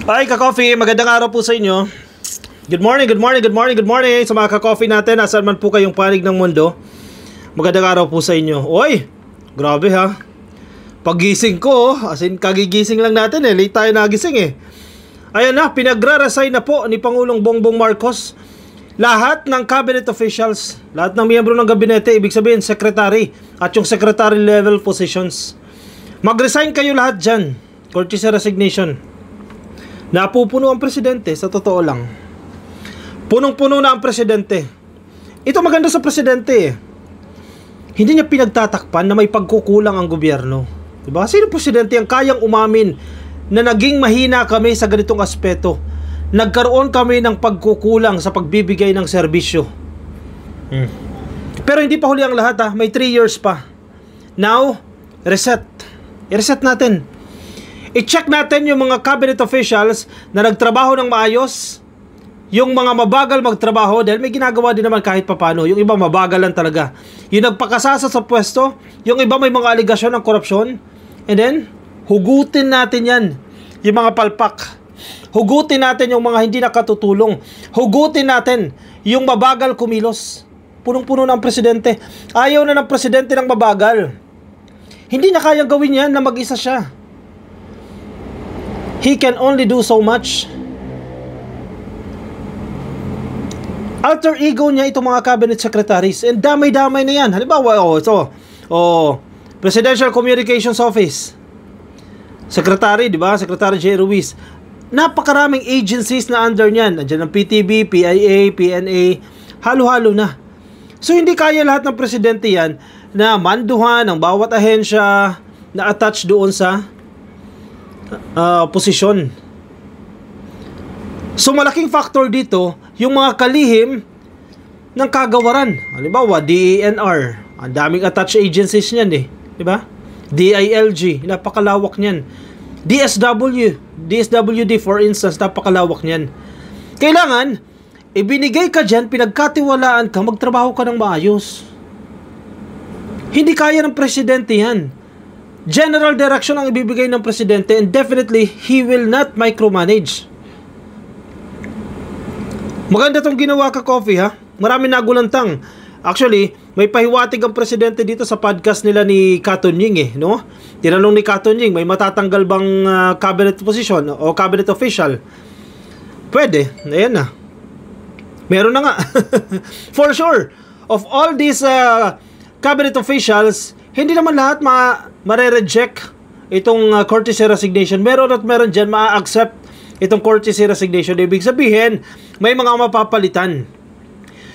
Hi, ka-coffee. Magandang araw po sa inyo. Good morning, good morning, good morning, good morning sa mga ka-coffee natin. Nasaan man po kayong panig ng mundo. Magandang araw po sa inyo. Oy, grabe ha. Pagising ko, as in kagigising lang natin eh. Late tayo nagising eh. Ayan na, pinagra-resign na po ni Pangulong Bongbong Marcos lahat ng cabinet officials, lahat ng miyembro ng gabinete, ibig sabihin secretary at yung secretary level positions. Mag-resign kayo lahat dyan. Courtesy resignation. Napupuno ang presidente, sa totoo lang. Punong-puno na ang presidente. Ito maganda sa presidente eh. Hindi niya pinagtatakpan na may pagkukulang ang gobyerno. Diba? Sino presidente ang kayang umamin na naging mahina kami sa ganitong aspeto? Nagkaroon kami ng pagkukulang sa pagbibigay ng serbisyo. Pero hindi pa huli ang lahat ha. May 3 years pa. Now, reset. I-reset natin. I-check natin yung mga cabinet officials na nagtrabaho ng maayos, yung mga mabagal magtrabaho dahil may ginagawa din naman kahit papano. Yung iba mabagal lang talaga. Yung nagpakasasa sa pwesto, yung iba may mga aligasyon ng korupsyon. And then, hugutin natin yan. Yung mga palpak. Hugutin natin yung mga hindi nakatutulong. Hugutin natin yung mabagal kumilos. Punong-puno ng presidente. Ayaw na ng presidente ng mabagal. Hindi niya kayang gawin yan na mag-isa siya. He can only do so much. Alter ego niya itong mga cabinet secretaries. And damay-damay na yan. Halimbawa, Presidential Communications Office. Secretary, di ba? Secretary J. Ruiz. Napakaraming agencies na under niyan. Nandiyan ang PTB, PIA, PNA. Halo-halo na. So, hindi kaya lahat ng presidente yan na manduhan ng bawat ahensya na attach doon sa posisyon. So malaking factor dito yung mga kalihim ng kagawaran. Halimbawa, DENR, ang daming attached agencies niyan eh, di ba? DILG, napakalawak niyan. DSWD for instance, napakalawak niyan. Kailangan ibinigay ka diyan, pinagkatiwalaan ka, magtrabaho ka ng maayos. Hindi kaya ng presidente yan. General direction ang ibibigay ng presidente and definitely he will not micromanage. Maganda tong ginawa ka, Coffee ha. Marami nagulantang. Actually, may pahiwatig ang presidente dito sa podcast nila ni Katon Ying eh, no? Tinanong ni Katon Ying, may matatanggal bang cabinet position o cabinet official? Pwede, ayan na. Meron na nga. For sure, of all these cabinet officials, hindi naman lahat mare-reject itong courtesy resignation. Meron at meron dyan ma-accept itong courtesy resignation. Ibig sabihin, may mga mapapalitan.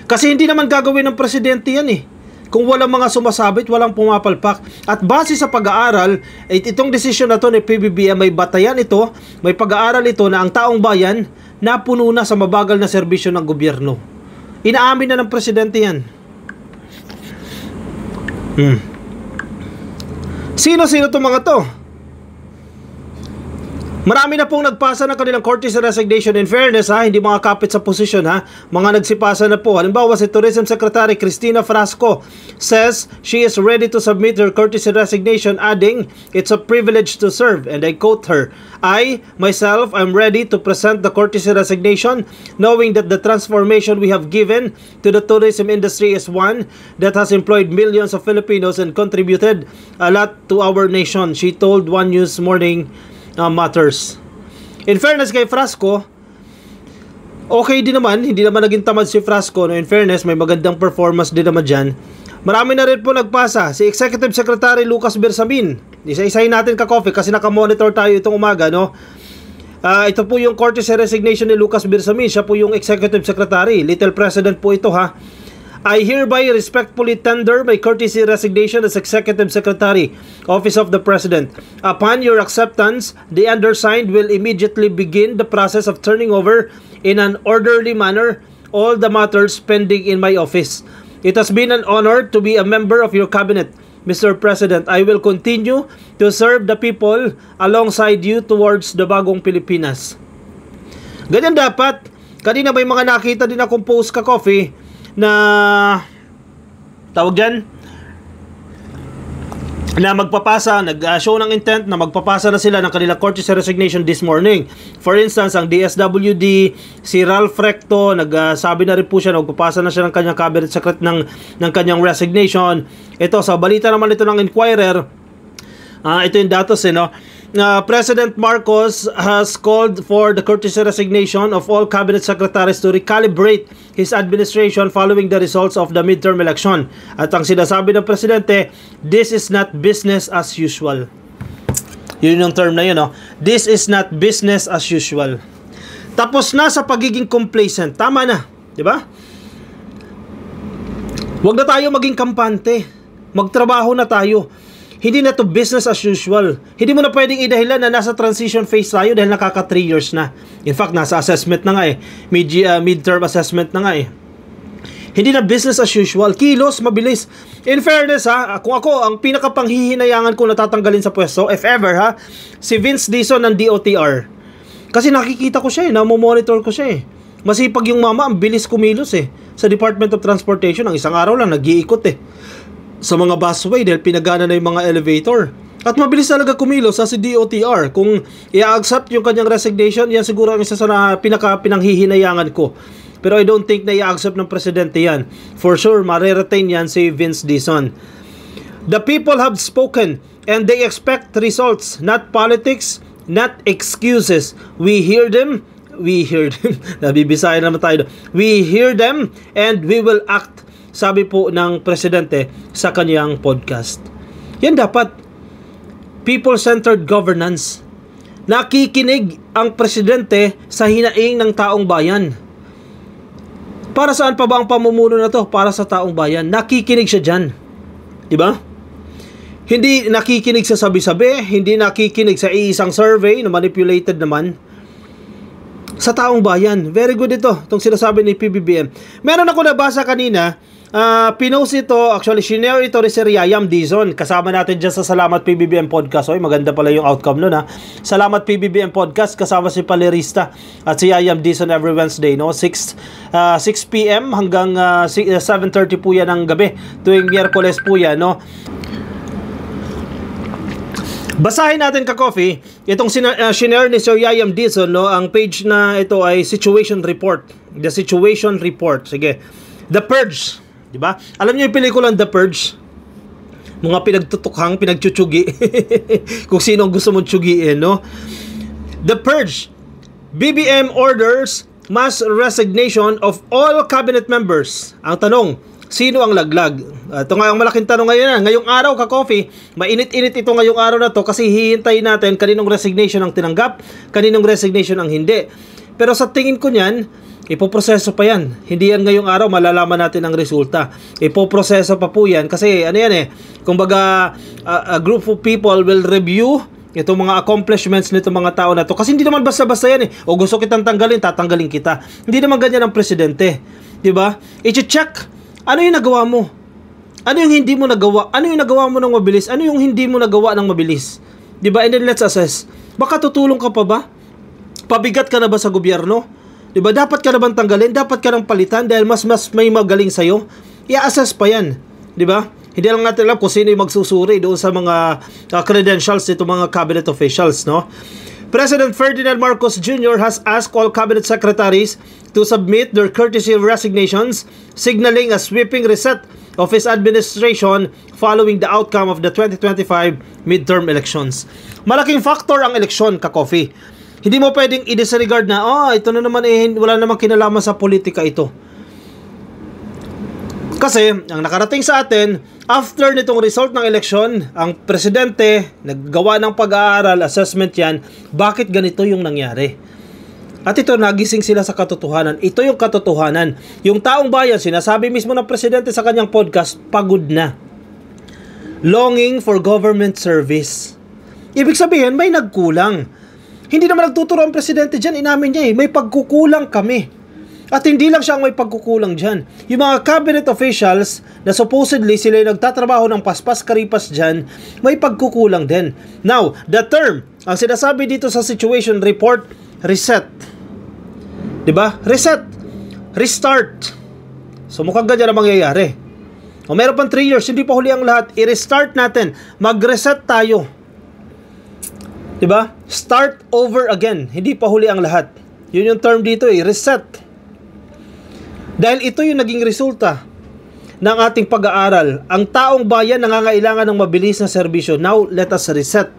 Kasi hindi naman gagawin ng presidente yan eh. Kung walang mga sumasabit, walang pumapalpak. At base sa pag-aaral, itong desisyon na to ni PBBM, may batayan ito, may pag-aaral ito na ang taong bayan napuno na sa mabagal na serbisyo ng gobyerno. Inaamin na ng presidente yan. Sino-sino itong mga to? Marami na pong nagpasa ng kanilang courtesy resignation. In fairness ha, hindi mga kapit sa posisyon ha, mga nagsipasa na po. Halimbawa si Tourism Secretary Cristina Frasco says she is ready to submit her courtesy resignation, adding, "It's a privilege to serve," and I quote her, "I, myself, am ready to present the courtesy resignation, knowing that the transformation we have given to the tourism industry is one that has employed millions of Filipinos and contributed a lot to our nation," she told One News Morning Matters. In fairness kay Frasco, okay din naman, hindi naman naging tamad si Frasco. No, in fairness, may magandang performance din naman dyan. Marami na rin po nagpasa. Si Executive Secretary Lucas Bersamin. Isa-isahin natin ka-coffee kasi nakamonitor tayo itong umaga. No? Ito po yung courtesy resignation ni Lucas Bersamin. Siya po yung Executive Secretary. Little President po ito ha. "I hereby respectfully tender my courtesy resignation as Executive Secretary, Office of the President. Upon your acceptance, the undersigned will immediately begin the process of turning over in an orderly manner all the matters pending in my office. It has been an honor to be a member of your cabinet, Mr. President. I will continue to serve the people alongside you towards the bagong Pilipinas." Ganyan dapat. Kanina may mga nakita din akong post ka-coffee na tawag dyan, na magpapasa, nag-show ng intent na magpapasa na sila ng kanilang courtesy resignation this morning. For instance, ang DSWD, si Ralph Recto, nagsabi na rin po siya, magpapasa na siya ng kanyang cabinet secretary ng kanyang resignation. Ito, sa balita naman ito ng Inquirer, ito yung datos, no? President Marcos has called for the courtesy resignation of all cabinet secretaries to recalibrate his administration following the results of the midterm election. At ang sinasabi ng presidente, this is not business as usual. Yun yung term na yun, no? This is not business as usual. Tapos na sa pagiging complacent. Tama na, di ba? Huwag na tayo maging kampante. Magtrabaho na tayo. Hindi na to business as usual. Hindi mo na pwedeng idahilan na nasa transition phase tayo dahil nakaka 3 years na. In fact, nasa assessment na nga eh. Midterm assessment na nga eh. Hindi na business as usual. Kilos, mabilis. In fairness kung ako, ang pinakapanghihinayangin ko na tatanggalin sa pwesto, if ever si Vince Dizon ng DOTR. Kasi nakikita ko siya namomonitor ko siya Masipag yung mama, ang bilis kumilos sa Department of Transportation. Ang isang araw lang, nag-iikot sa mga busway dahil pinagana na yung mga elevator. At mabilis talaga kumilos si DOTR. Kung i-accept yung kanyang resignation, yan siguro ang isa sa pinanghihinayangan ko. Pero I don't think na i-accept ng presidente yan. For sure, mareretain yan si Vince Dizon. The people have spoken and they expect results, not politics, not excuses. We hear them. Nabibisaya naman tayo. We hear them and we will act. Sabi po ng presidente sa kanyang podcast. Yan dapat. People-centered governance. Nakikinig ang presidente sa hinaing ng taong bayan. Para saan pa ba ang pamumuno na to? Para sa taong bayan. Nakikinig siya dyan. Diba? Hindi nakikinig sa sabi-sabi. Hindi nakikinig sa isang survey na manipulated naman. Sa taong bayan. Very good ito. Itong sinasabi ni PBBM. Meron ako nabasa kanina. Pinost ito, actually shinare ito ni Sir Yayam Dizon. Kasama natin dyan sa Salamat PBBM Podcast. Maganda pala yung outcome nun Salamat PBBM Podcast, kasama si Palerista at si Yayam Dizon every Wednesday, 6 PM hanggang 7:30 po yan ng gabi. Tuwing Miyerkules po yan, Basahin natin ka-coffee itong shinare ni Sir Yayam Dizon, ang page na ito ay Situation Report. The Situation Report. Sige. The Purge. Diba? Alam niyo yung pelikulang The Purge? Mga pinagtutukhang, pinagtsutugi. Kung sino ang gusto mong tsugiin, The Purge. BBM orders mass resignation of all cabinet members. Ang tanong, sino ang laglag? Ito nga ang malaking tanong ngayon. Ngayong araw, ka-coffee, mainit-init ito ngayong araw na to kasi hihintayin natin kaninong resignation ang tinanggap, kaninong resignation ang hindi. Pero sa tingin ko niyan, ipoproseso pa yan. Hindi yan ngayong araw, malalaman natin ang resulta. Ipoproseso pa po yan. Kasi kumbaga, a group of people will review itong mga accomplishments nito mga tao na to. Kasi hindi naman basta-basta yan O gusto kitang tanggalin, tatanggalin kita. Hindi naman ganyan ang presidente. Diba? I-check. Ano yung nagawa mo? Ano yung hindi mo nagawa? Ano yung nagawa mo ng mabilis? Ano yung hindi mo nagawa ng mabilis? Diba? And then let's assess. Baka tutulong ka pa ba? Pabigat ka na ba sa gobyerno? Diba? Dapat ka na bang tanggalin? Dapat ka nang palitan dahil mas may magaling sa'yo? I-assess pa yan. Diba? Hindi lang natin alam kung sino yung magsusuri doon sa mga credentials nito mga cabinet officials, President Ferdinand Marcos Jr. has asked all cabinet secretaries to submit their courtesy resignations, signaling a sweeping reset of his administration following the outcome of the 2025 midterm elections. Malaking factor ang eleksyon, ka-coffee. Hindi mo pwedeng i-disregard na, ito na naman wala namang kinalaman sa politika ito. Kasi, ang nakarating sa atin, after nitong result ng eleksyon, ang presidente, naggawa ng pag-aaral, assessment yan, bakit ganito yung nangyari? At ito, nagising sila sa katotohanan. Ito yung katotohanan. Yung taong bayan, sinasabi mismo ng presidente sa kanyang podcast, pagod na. Longing for government service. Ibig sabihin, may nagkulang. Hindi naman nagtuturo ang presidente dyan, inamin niya may pagkukulang kami. At hindi lang siya ang may pagkukulang dyan. Yung mga cabinet officials na supposedly sila yung nagtatrabaho ng paspas-karipas dyan, may pagkukulang din. Now, the term, ang sinasabi dito sa situation report, reset. Diba? Reset. Restart. So mukhang ganyan ang mangyayari. O meron pang 3 years, hindi pa huli ang lahat. I-restart natin. Mag-reset tayo. Diba? Start over again. Hindi pa huli ang lahat. Yun yung term dito reset. Dahil ito yung naging resulta ng ating pag-aaral. Ang taong bayan nangangailangan ng mabilis na serbisyo. Now, let us reset.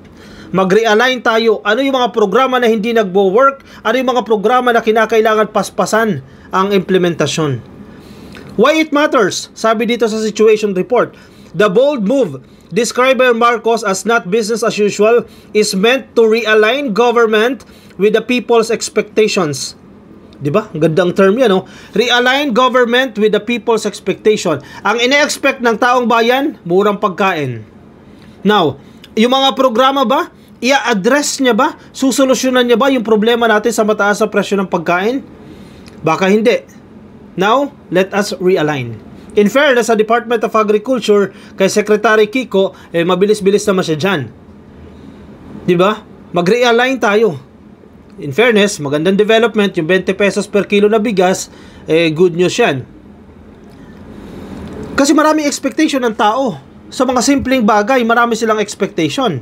Mag-realign tayo. Ano yung mga programa na hindi nagbo-work? Ano yung mga programa na kinakailangan paspasan ang implementasyon? Why it matters? Sabi dito sa situation report, the bold move described by Marcos as not business as usual is meant to realign government with the people's expectations. Diba? Gandang term yan, no? Realign government with the people's expectation. Ang ine-expect ng taong bayan, murang pagkain. Now, yung mga programa ba, i-address niya ba? Susolusyonan niya ba yung problema natin sa mataas na presyo ng pagkain? Baka hindi. Now, let us realign. In fairness, sa Department of Agriculture, kay Secretary Kiko, mabilis-bilis naman siya dyan. Diba? Mag-realign tayo. In fairness, magandang development, yung 20 pesos per kilo na bigas, good news yan. Kasi maraming expectation ng tao. Sa mga simpleng bagay, marami silang expectation.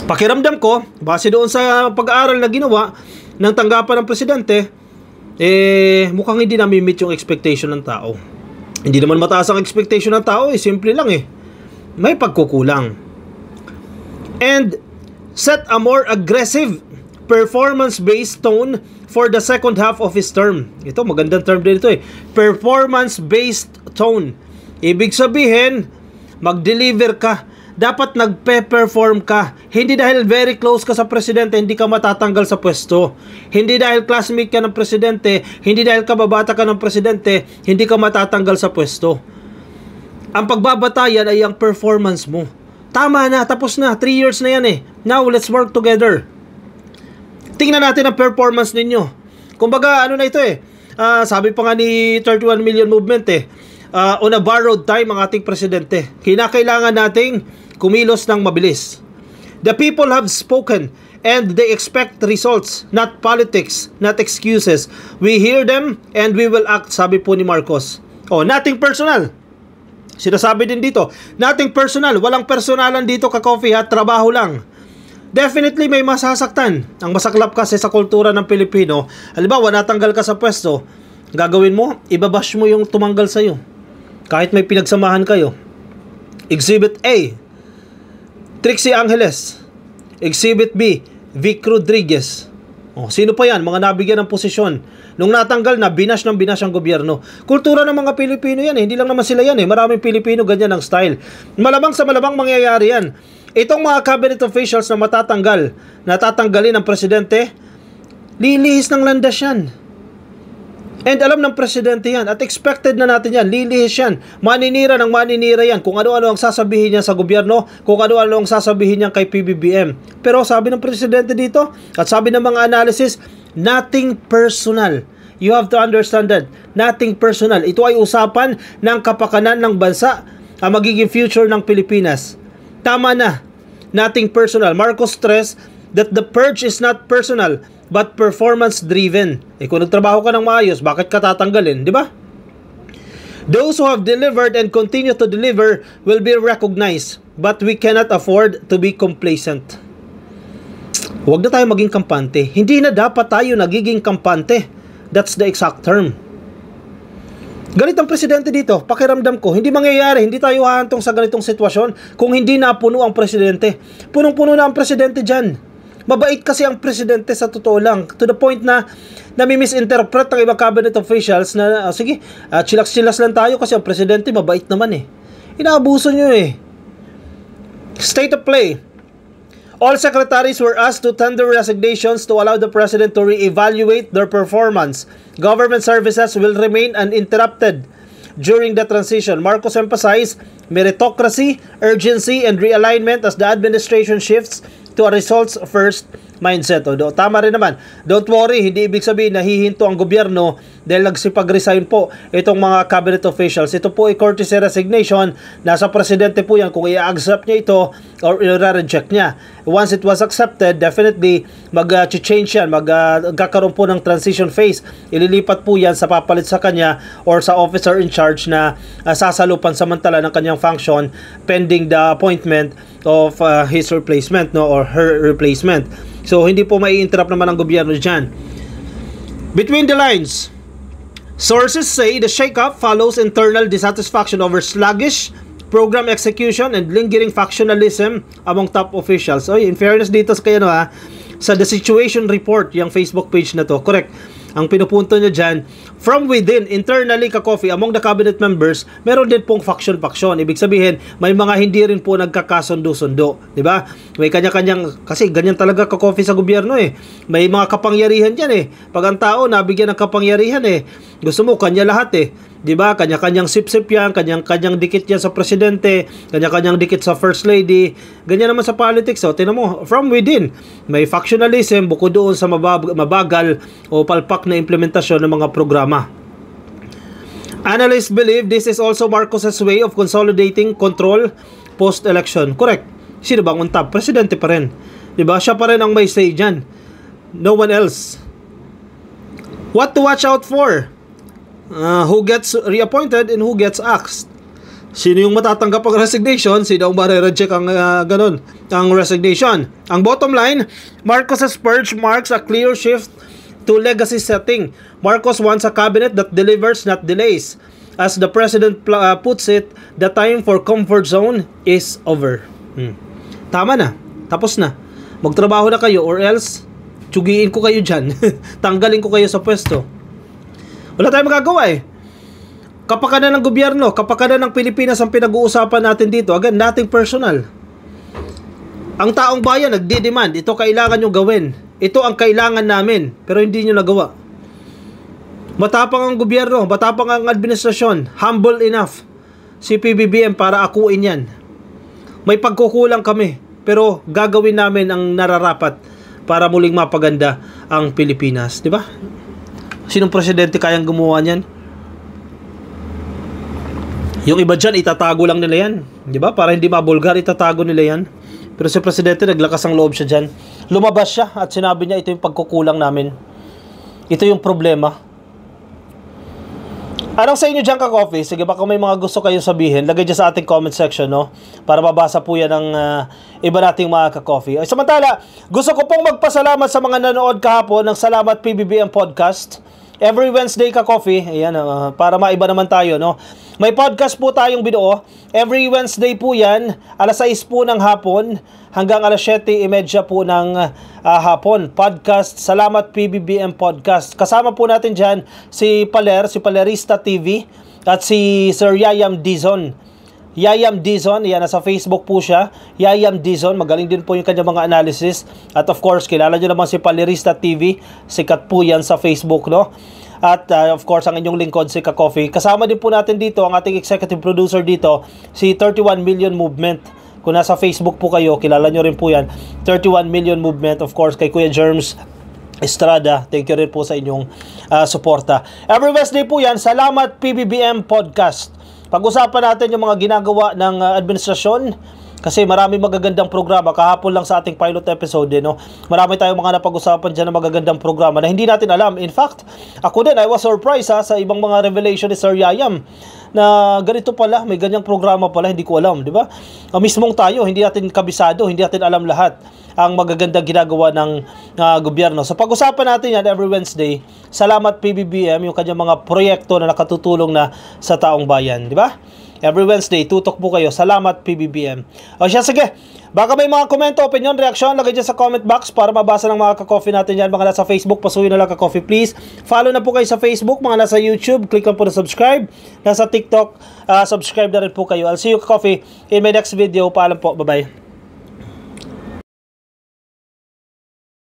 Pakiramdam ko, base doon sa pag-aaral na ginawa ng tanggapan ng presidente, mukhang hindi namin meet yung expectation ng tao. Hindi naman mataas ang expectation ng tao, simple lang may pagkukulang. And set a more aggressive performance-based tone for the second half of his term. Ito, magandang term din ito Performance-based tone. Ibig sabihin, mag-deliver ka. Dapat nagpe-perform ka. Hindi dahil very close ka sa presidente, hindi ka matatanggal sa pwesto. Hindi dahil classmate ka ng presidente, hindi dahil kababata ka ng presidente, hindi ka matatanggal sa pwesto. Ang pagbabatayan ay ang performance mo. Tama na, tapos na. 3 years na yan Now, let's work together. Tingnan natin ang performance ninyo. Kumbaga, ano na ito sabi pa nga ni 31 Million Movement on a borrowed time ang ating presidente. Kinakailangan nating kumilos ng mabilis. The people have spoken and they expect results, not politics, not excuses. We hear them and we will act, sabi po ni Marcos. Nothing personal. Sinasabi din dito, nothing personal. Walang personalan dito ka-coffee trabaho lang. Definitely may masasaktan. Ang masaklap kasi sa kultura ng Pilipino, halimbawa natanggal ka sa pwesto, gagawin mo, ibabash mo yung tumanggal sa'yo. Kahit may pinagsamahan kayo. Exhibit A, Trixie Angeles. Exhibit B, Vic Rodriguez. Sino pa yan? Mga nabigyan ng posisyon. Nung natanggal na, binash ng binash ang gobyerno. Kultura ng mga Pilipino yan Hindi lang naman sila yan Maraming Pilipino ganyan ang style. Malamang sa malamang mangyayari yan. Itong mga cabinet officials na natatanggalin ng presidente, lilihis ng landas yan. And alam ng presidente yan at expected na natin yan, lilihis yan, maninira ng maninira yan kung ano-ano ang sasabihin niya sa gobyerno, kung ano-ano ang sasabihin niya kay PBBM. Pero sabi ng presidente dito at sabi ng mga analysis, nothing personal. You have to understand that, nothing personal. Ito ay usapan ng kapakanan ng bansa, ang magiging future ng Pilipinas. Tama na, nothing personal. Marcos stressed that the purge is not personal but performance-driven. Kung nagtrabaho ka ng maayos, bakit ka tatanggalin? Di ba? Those who have delivered and continue to deliver will be recognized, but we cannot afford to be complacent. Huwag na tayo maging kampante. Hindi na dapat tayo nagiging kampante. That's the exact term. Galit ang presidente dito. Pakiramdam ko, hindi mangyayari. Hindi tayo hahantong sa ganitong sitwasyon kung hindi napuno ang presidente. Punong-puno na ang presidente dyan. Mabait kasi ang presidente sa totoo lang. To the point na nami-misinterpret ng ibang cabinet officials na, chillax-chillax lang tayo kasi ang presidente mabait naman Inaabuso nyo State of play. All secretaries were asked to tender resignations to allow the president to re-evaluate their performance. Government services will remain uninterrupted during the transition. Marcos emphasized meritocracy, urgency, and realignment as the administration shifts to a results-first mindset. Tama rin naman. Don't worry, hindi ibig sabihin na hihinto ang gobyerno dahil nagsipag-resign po itong mga cabinet officials. Ito po ay courtesy resignation. Nasa presidente po yan kung i-accept niya ito or i-reject niya. Once it was accepted, definitely mag-change yan, magkakaroon po ng transition phase. Ililipat po yan sa papalit sa kanya or sa officer in charge na sasalupan samantala ng kanyang function pending the appointment of his replacement, no, or her replacement. So hindi po mai-interrupt naman ang gobyerno dyan. Between the lines, sources say the shake-up follows internal dissatisfaction over sluggish program execution and lingering factionalism among top officials. In fairness dito sa kayo, sa The Situation Report, yung Facebook page na to, correct, ang pinupunto nyo dyan, from within, internally ka-coffee, among the cabinet members, meron din pong faction. Ibig sabihin, may mga hindi rin po nagkakasundo-sundo. Diba? May kanya-kanyang, kasi ganyan talaga ka-coffee sa gobyerno eh. May mga kapangyarihan dyan eh. Pag ang tao nabigyan ng kapangyarihan eh, gusto mo, kanya lahat eh. Diba? Kanya-kanyang sip-sip yan, kanyang-kanyang dikit yan sa presidente, kanya-kanyang dikit sa first lady. Ganyan naman sa politics. Tingnan mo, from within, may factionalism bukod doon sa mabagal o palpak na implementasyon ng mga programa. Analysts believe this is also Marcos's way of consolidating control post-election. Correct. Sino bang on top? Presidente pa rin. Diba? Siya pa rin ang may say dyan. No one else. What to watch out for? Who gets reappointed and who gets axed? Sino yung matatanggap ang resignation? Sino ang marereject ang ang resignation? Ang bottom line, Marcos's purge marks a clear shift to legacy setting. Marcos wants a cabinet that delivers, not delays. As the president puts it, the time for comfort zone is over. Tama na. Tapos na. Magtrabaho na kayo or else tsugiin ko kayo dyan. Tanggalin ko kayo sa pwesto. Wala tayong magagawa eh. Kapakanan ng gobyerno, kapakanan ng Pilipinas ang pinag-uusapan natin dito. Again, nothing personal. Ang taong bayan nagdi-demand, ito kailangan nyo gawin. Ito ang kailangan namin, pero hindi nyo nagawa. Matapang ang gobyerno, matapang ang administrasyon, humble enough si PBBM para akuin yan. May pagkukulang kami, pero gagawin namin ang nararapat para muling mapaganda ang Pilipinas. Di ba? Sinong presidente kayang gumawa niyan? Yung iba dyan, itatago lang nila yan. Di ba? Para hindi mabulgar, itatago nila yan. Pero si presidente, naglakas ang loob siya dyan. Lumabas siya at sinabi niya, ito yung pagkukulang namin. Ito yung problema. Anong sa inyo dyan ka-coffee? Sige, baka may mga gusto kayong sabihin. Lagay dyan sa ating comment section, no? Para mabasa po yan ng iba nating mga ka-coffee. Samantala, gusto ko pong magpasalamat sa mga nanood kahapon ng Salamat PBBM Podcast. Every Wednesday ka-coffee. Ayan, para maiba naman tayo, no? May podcast po tayong binuo. Every Wednesday po yan. Alas 6 po ng hapon hanggang alas 7:30 po ng hapon. Podcast, Salamat PBBM Podcast. Kasama po natin dyan si Palerista TV at si Sir Yayam Dizon. Yayam Dizon, yan, nasa Facebook po siya. Yayam Dizon, magaling din po yung kanyang mga analysis. At of course, kilala nyo naman si Palerista TV. Sikat po yan sa Facebook, no? At of course, ang inyong lingkod, si Ka-Coffee. Kasama din po natin dito, ang ating executive producer dito, si 31 Million Movement. Kung nasa Facebook po kayo, kilala nyo rin po yan. 31 Million Movement, of course, kay Kuya Germs Estrada. Thank you rin po sa inyong suporta. Every Wednesday po yan, Salamat PBBM Podcast. Pag-usapan natin yung mga ginagawa ng administrasyon kasi marami magagandang programa. Kahapon lang sa ating pilot episode, no? Marami tayong mga napag-usapan dyan ng magagandang programa na hindi natin alam. In fact, ako din, I was surprised sa ibang mga revelation ni Sir Yayam na ganito pala, may ganyang programa pala, hindi ko alam, di ba? Mismong tayo, hindi natin kabisado, hindi natin alam lahat ang magagandang ginagawa ng gobyerno. So pag-usapan natin yan every Wednesday. Salamat PBBM, yung kanyang mga proyekto na nakatutulong na sa taong bayan, di ba? Every Wednesday, tutok po kayo. Salamat PBBM. O siya, sige. Baka may mga komento, opinion, reaksyon, lagay dyan sa comment box para mabasa ng mga ka-coffee natin yan. Mga nasa Facebook, pasuyin na lang ka-coffee please. Follow na po kayo sa Facebook. Mga nasa YouTube, click lang po na subscribe. Nasa TikTok, subscribe na rin po kayo. I'll see you ka-coffee in my next video. Paalam po. Bye-bye.